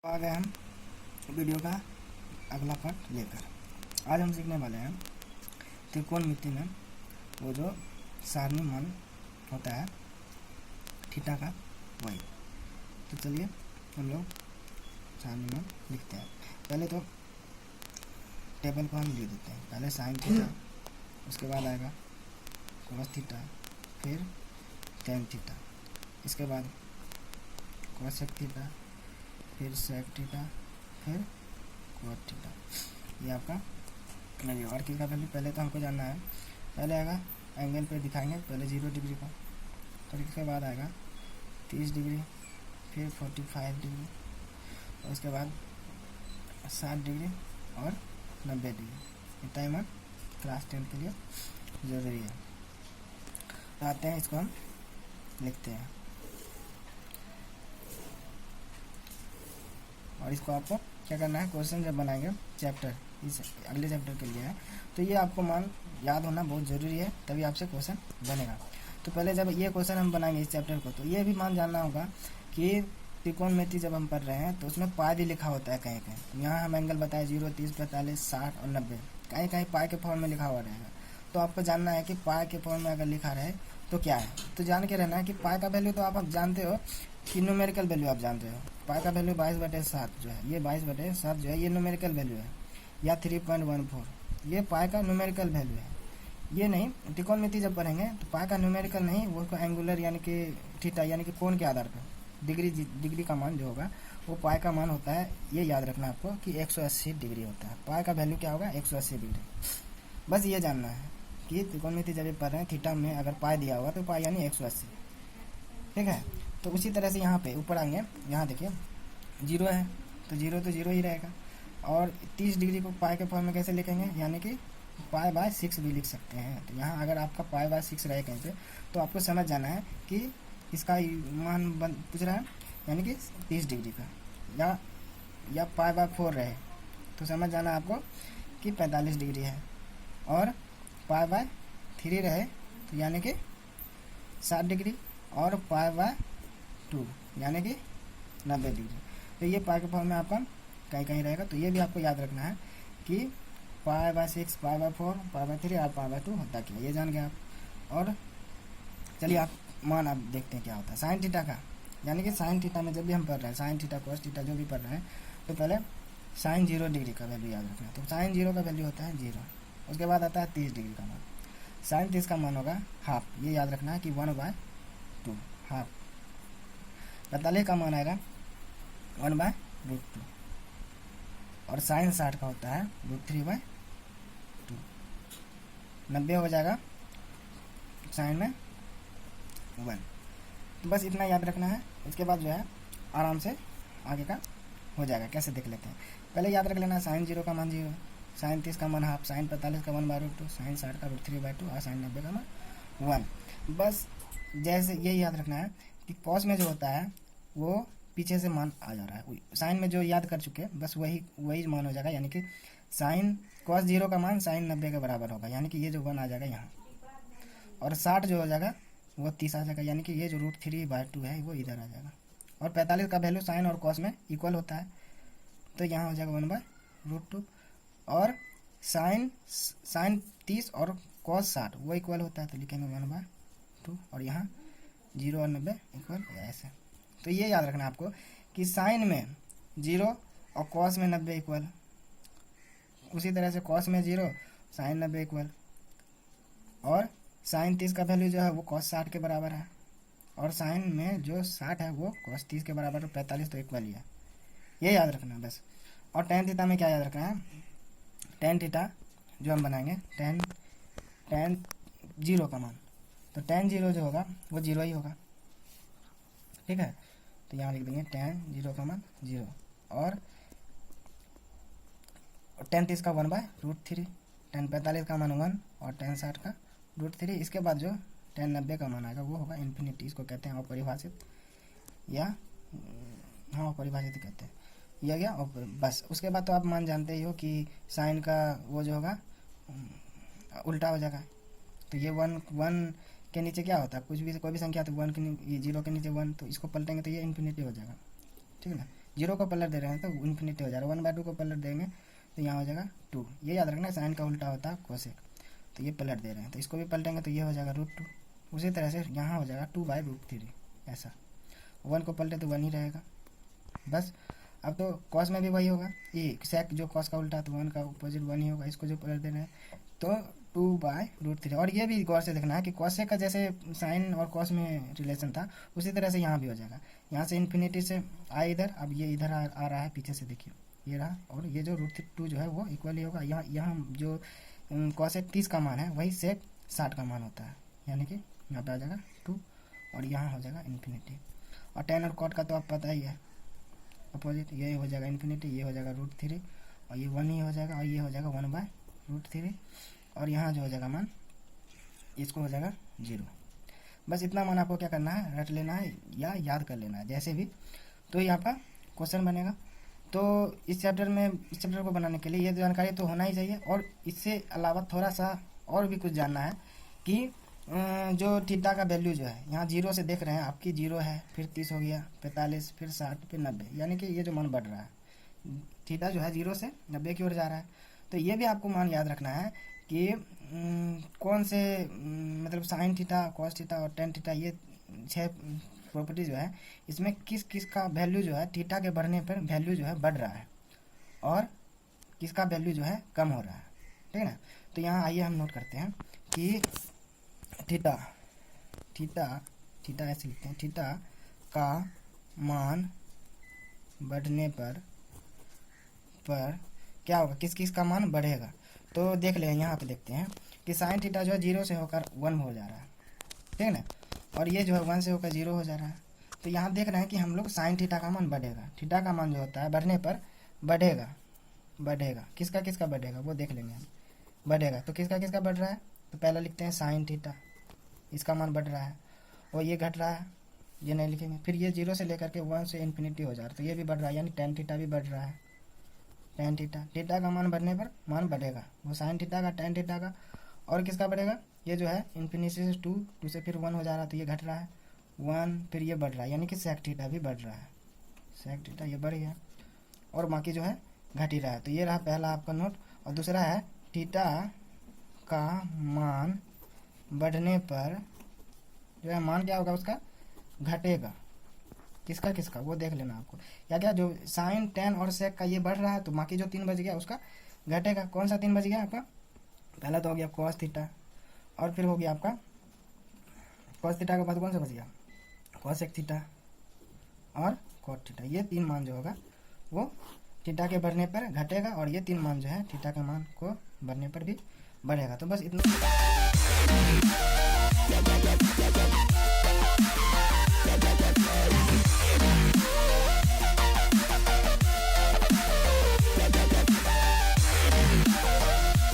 आ गए हम वीडियो का अगला पार्ट लेकर। आज हम सीखने वाले हैं त्रिकोणमिति में वो जो सारणी मान होता है थीटा का, वही। तो चलिए हम लोग सारणी मान लिखते हैं। पहले तो टेबल को हम लिख देते हैं। पहले साइन थीटा, उसके बाद आएगा कोस थीटा, फिर टेन थीटा, इसके बाद कोसेक थीटा, फिर सेक थीटा, फिर कोट थीटा। ये आपका वैल्यू। और किसका वैल्यू पहले तो हमको जानना है। पहले आएगा एंगल पे दिखाएंगे, पहले 0 डिग्री का, फिर इसके बाद आएगा 30 डिग्री, फिर 45 डिग्री, और उसके बाद 60 डिग्री और 90 डिग्री। ये टाइमर क्लास 10 के लिए ज़रूरी है। तो आते हैं, इसको हम लिखते हैं। और इसको आपको क्या करना है, क्वेश्चन जब बनाएंगे चैप्टर, इस अगले चैप्टर के लिए है, तो ये आपको मान याद होना बहुत ज़रूरी है, तभी आपसे क्वेश्चन बनेगा। तो पहले जब ये क्वेश्चन हम बनाएंगे इस चैप्टर को, तो ये भी मान जानना होगा कि त्रिकोणमिति जब हम पढ़ रहे हैं तो उसमें पाई भी लिखा होता है कहीं कहीं। यहाँ हम एंगल बताए 0, 30, 45, 60 और 90, कहीं कहीं पाई के फॉर्म में लिखा हुआ रहेगा। तो आपको जानना है कि पाई के फॉर्म में अगर लिखा रहे तो क्या है। तो जान के रहना है कि पाई का वैल्यू तो आप जानते हो कि न्यूमेरिकल वैल्यू आप जानते हो। पाई का वैल्यू 22/7 जो है, ये 22/7 जो है ये न्यूमेरिकल वैल्यू है, या 3.14, ये पाई का न्यूमेरिकल वैल्यू है। ये नहीं, त्रिकोणमिति जब पढ़ेंगे तो पाई का न्यूमेरिकल नहीं, वो एंगुलर यानी कि थीटा यानी कि कोण के आधार पर डिग्री का मान जो होगा वो पाई का मान होता है। ये याद रखना आपको कि 180 डिग्री होता है। पाई का वैल्यू क्या होगा, 180 डिग्री। बस ये जानना है कि त्रिकोणमिति जब पढ़ रहे हैं थीटा में अगर पाई दिया होगा तो पाई यानी 180, ठीक है। तो उसी तरह से यहाँ पे ऊपर आएंगे, यहाँ देखिए 0 है तो 0 ही रहेगा। और 30 डिग्री को पाई के फॉर्म में कैसे लिखेंगे, यानी कि पाई/6 भी लिख सकते हैं। तो यहाँ अगर आपका पाई/6 रहे कहीं पे, तो आपको समझ जाना है कि इसका मान पूछ रहा है, यानी कि 30 डिग्री का, या पाई/4 रहे तो समझ जाना आपको कि 45 डिग्री है। और पाई/3 रहे तो यानी कि 60 डिग्री, और पाई/2 यानी कि 90 डिग्री। तो ये पाई के फॉर्म में आपका कहीं कहीं रहेगा। तो ये भी आपको याद रखना है कि पाई/6, पाई/4, पाई/3 और पाई/2 होता क्या, ये जान गए आप। और चलिए आप मान आप देखते हैं क्या होता है साइन थीटा का। यानी कि साइन थीटा में जब भी हम पढ़ रहे हैं, साइन थीटा कोस थीटा जो भी पढ़ रहे हैं, तो पहले साइन 0 डिग्री का वैल्यू याद रखना है। तो साइन 0 का वैल्यू होता है 0। उसके बाद आता है 30 डिग्री का मान। साइन 30 का मान होगा हाफ, ये याद रखना है कि 1/2 हाफ। 45 का मान आएगा 1/√2। और साइन 60 का होता है √3/2। 90 हो जाएगा साइन में 1। तो बस इतना याद रखना है। उसके बाद जो है आराम से आगे का हो जाएगा। कैसे देख लेते हैं, पहले याद रख लेना साइन 0 का मान 0, साइन 30 का मान हाफ, साइन 45 का मान 1/2, साइन 60 का √3/2 और साइन 90 का मान 1। बस जैसे यही याद रखना है कि कॉस में जो होता है वो पीछे से मान आ जा रहा है। साइन में जो याद कर चुके हैं बस वही मान हो जाएगा, यानी कि साइन कॉस 0 का मान साइन 90 के बराबर होगा, यानी कि ये जो 1 आ जाएगा यहाँ। और 60 जो हो जाएगा वो 30 आ जाएगा, यानी कि ये जो √3/2 है वो इधर आ जाएगा। और 45 का वैल्यू साइन और कॉस में इक्वल होता है, तो यहाँ हो जाएगा 1/√2। और साइन 30 और कॉस 60 वो इक्वल होता है, तो लिखेंगे 1/2। और यहाँ 0 और 90 इक्वल ऐसे। तो ये याद रखना आपको कि साइन में 0 और कॉस में 90 इक्वल, उसी तरह से कॉस में 0 साइन 90 इक्वल। और साइन 30 का वैल्यू जो है वो कॉस 60 के बराबर है, और साइन में जो 60 है वो कॉस 30 के बराबर, 45 तो इक्वल ही है। ये याद रखना है बस। और टेन थीटा में क्या याद रखना है, टेन थीटा जो हम बनाएंगे टेन 0 का मान, तो टेन 0 जो होगा वो 0 ही होगा, ठीक है। तो यहाँ लिख देंगे टेन 0 का मान 0। और टेन 30 का 1/√3, टेन 45 का मान 1 और टेन 60 का √3। इसके बाद जो टेन 90 का मान आएगा वो होगा इन्फिनिटी। इसको कहते हैं अपरिभाषित, या हाँ अपरिभाषित कहते हैं। यह गया और बस। उसके बाद तो आप मान जानते ही हो कि साइन का वो जो होगा उल्टा हो जाएगा। तो ये 1 के नीचे क्या होता है, कुछ भी कोई भी संख्या तो 1 के 0 के नीचे 1, तो इसको पलटेंगे तो ये इन्फिनिटी हो जाएगा, ठीक है ना। जीरो को पलट दे रहे हैं तो इन्फिनिटी हो जा रहा है, 1/2 को पलट देंगे तो यहाँ हो जाएगा 2। ये याद रखना साइन का उल्टा होता है कोसेक, तो ये पलट दे रहे हैं तो इसको भी पलटेंगे तो ये हो जाएगा √2। उसी तरह से यहाँ हो जाएगा 2/√3 ऐसा, 1 को पलटे तो 1 ही रहेगा बस। अब तो कॉस में भी वही होगा, ये सेक जो कॉस का उल्टा तो 1 का अपोजिट 1 ही होगा, इसको जो पलट दे रहे हैं तो 2/√3। और ये भी गौर से देखना है कि कॉसेक का जैसे साइन और कॉस में रिलेशन था उसी तरह से यहाँ भी हो जाएगा। यहाँ से इन्फिनिटी से आए इधर, अब ये इधर आ रहा है पीछे से, देखिए ये रहा, और ये जो √2 जो है वो इक्वल ही होगा। यहाँ जो कॉसेक 30 का मान है वही सेक 60 का मान होता है, यानी कि यहाँ पे आ जाएगा 2 और यहाँ हो जाएगा इन्फिनिटी। और tan और cot का तो आप पता ही है अपोजिट, ये हो जाएगा इन्फिनिटी, ये हो जाएगा √3 और ये 1 ही हो जाएगा, और ये हो जाएगा 1/√3 और यहाँ जो हो जाएगा मान इसको हो जाएगा 0। बस इतना मान आपको क्या करना है, रट लेना है या याद कर लेना है जैसे भी, तो यहाँ पर क्वेश्चन बनेगा। तो इस चैप्टर को बनाने के लिए ये जानकारी तो होना ही चाहिए, और इससे अलावा थोड़ा सा और भी कुछ जानना है कि जो थीटा का वैल्यू जो है यहाँ 0 से देख रहे हैं आपकी 0 है, फिर 30 हो गया, 45, फिर 60, फिर 90, यानी कि ये जो मान बढ़ रहा है, थीटा जो है 0 से 90 की ओर जा रहा है। तो ये भी आपको मान याद रखना है कि कौन से मतलब साइन थीटा, कॉस थीटा और टेन थीटा, ये 6 प्रॉपर्टी जो है इसमें किस किस का वैल्यू जो है थीटा के बढ़ने पर वैल्यू जो है बढ़ रहा है और किसका वैल्यू जो है कम हो रहा है, ठीक है ना। तो यहाँ आइए हम नोट करते हैं कि थीटा ऐसे लिखते हैं, थीटा का मान बढ़ने पर क्या होगा, किस किस का मान बढ़ेगा। तो देख लें यहाँ पे देखते हैं कि साइन थीटा जो है 0 से होकर 1 हो जा रहा है, ठीक है ना, और ये जो है 1 से होकर 0 हो जा रहा है। तो यहाँ देख रहे हैं कि हम लोग साइन थीटा का मान बढ़ेगा, थीटा का मान जो होता है बढ़ने पर बढ़ेगा, किसका किसका बढ़ेगा वो देख लेंगे हम, बढ़ेगा तो किसका किसका बढ़ रहा है। तो पहले लिखते हैं साइन थीटा, इसका मान बढ़ रहा है, और ये घट रहा है, ये नहीं लिखेंगे। फिर ये 0 से लेकर के 1 से इन्फिनिटी हो जा रहा है, तो ये भी बढ़ रहा है, यानी टेन थीटा भी बढ़ रहा है। टेन थीटा का मान बढ़ने पर मान बढ़ेगा, वो साइन थीटा का, टेन थीटा का, और किसका बढ़ेगा, ये जो है इन्फिनिटी से 2 से फिर 1 हो जा रहा है, तो ये घट रहा है 1, फिर ये बढ़ रहा है, यानी कि सेक थीटा भी बढ़ रहा है, सेक थीटा ये बढ़ गया, और बाकी जो है घट ही रहा है। तो ये रहा पहला आपका नोट। और दूसरा है थीटा का मान बढ़ने पर जो है मान क्या होगा उसका, घटेगा, किसका किसका वो देख लेना आपको। क्या जो साइन, टेन और सेक का ये बढ़ रहा है तो बाकी जो 3 बच गया उसका घटेगा। कौन सा 3 बच गया आपका, पहला तो हो गया कॉस थीटा, और फिर हो गया आपका कॉस थीटा के बाद कौन सा बच गया, कॉसेक थीटा और कॉट थीटा। ये 3 मान जो होगा वो थीटा के बढ़ने पर घटेगा, और ये 3 मान जो है थीटा के मान को बढ़ने पर भी बढ़ेगा। तो बस इतना।